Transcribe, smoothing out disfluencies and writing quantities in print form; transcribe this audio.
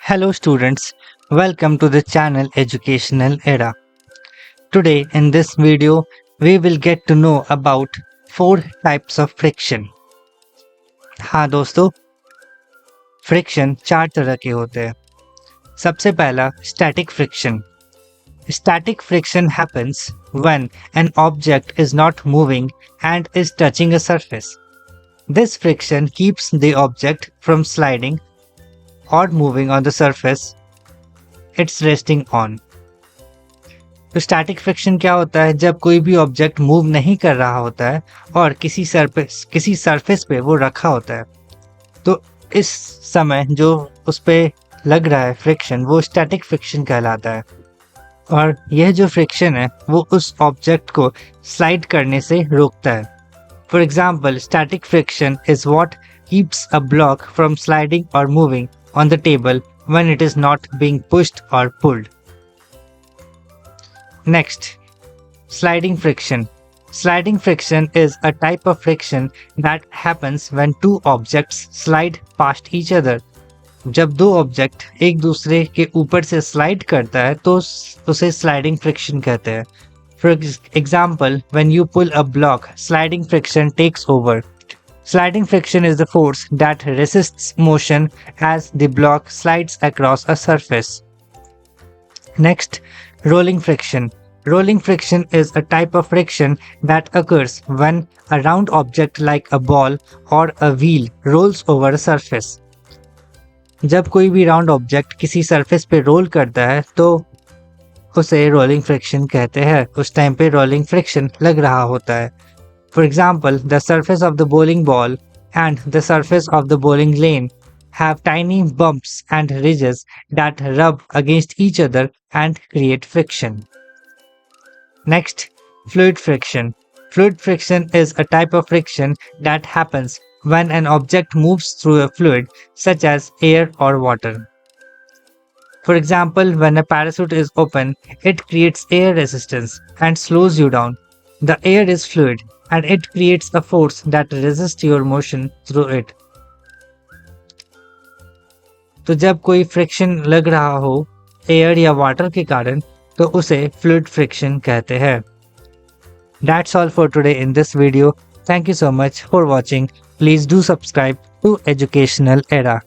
Hello students, welcome to the channel Educational Era. Today in this video we will get to know about 4 types of friction. हाँ दोस्तों, friction 4 तरह के होते हैं. सबसे पहला static friction. Static friction happens when an object is not moving and is touching a surface. This friction keeps the object from sliding or moving on the surface it's resting on. तो static friction क्या होता है? जब कोई भी object move नहीं कर रहा होता है और किसी सरफेस पे वो रखा होता है, तो इस समय जो उस पे लग रहा है फ्रिक्शन वो स्टैटिक फ्रिक्शन कहलाता है. और यह जो फ्रिक्शन है वो उस ऑब्जेक्ट को स्लाइड करने से रोकता है. For example, static friction is what keeps a block from sliding और moving on the table when it is not being pushed or pulled. Next, sliding friction. Sliding friction is a type of friction that happens when two objects slide past each other. जब दो object एक दूसरे के ऊपर से slide करता है तो उसे स्लाइडिंग फ्रिक्शन कहते हैं. For example, when you pull a block, sliding friction takes over. Sliding friction is the force that resists motion as the block slides across a surface. Next, rolling friction. Rolling friction is a type of friction that occurs when a round object like a ball or a wheel rolls over a surface. जब कोई भी round object किसी surface पे role करता है तो उसे rolling friction कहते हैं. उस टाइम पे रोलिंग फ्रिक्शन लग रहा होता है. For example, the surface of the bowling ball and the surface of the bowling lane have tiny bumps and ridges that rub against each other and create friction. Next, fluid friction. Fluid friction is a type of friction that happens when an object moves through a fluid such as air or water. For example, when a parachute is open, it creates air resistance and slows you down. The air is fluid and it creates a force that resists your motion through it. तो जब कोई friction लग रहा हो air या water के कारण तो उसे फ्लूइड फ्रिक्शन कहते हैं. That's all for today in this video. Thank you so much for watching. Please do subscribe to Educational Era.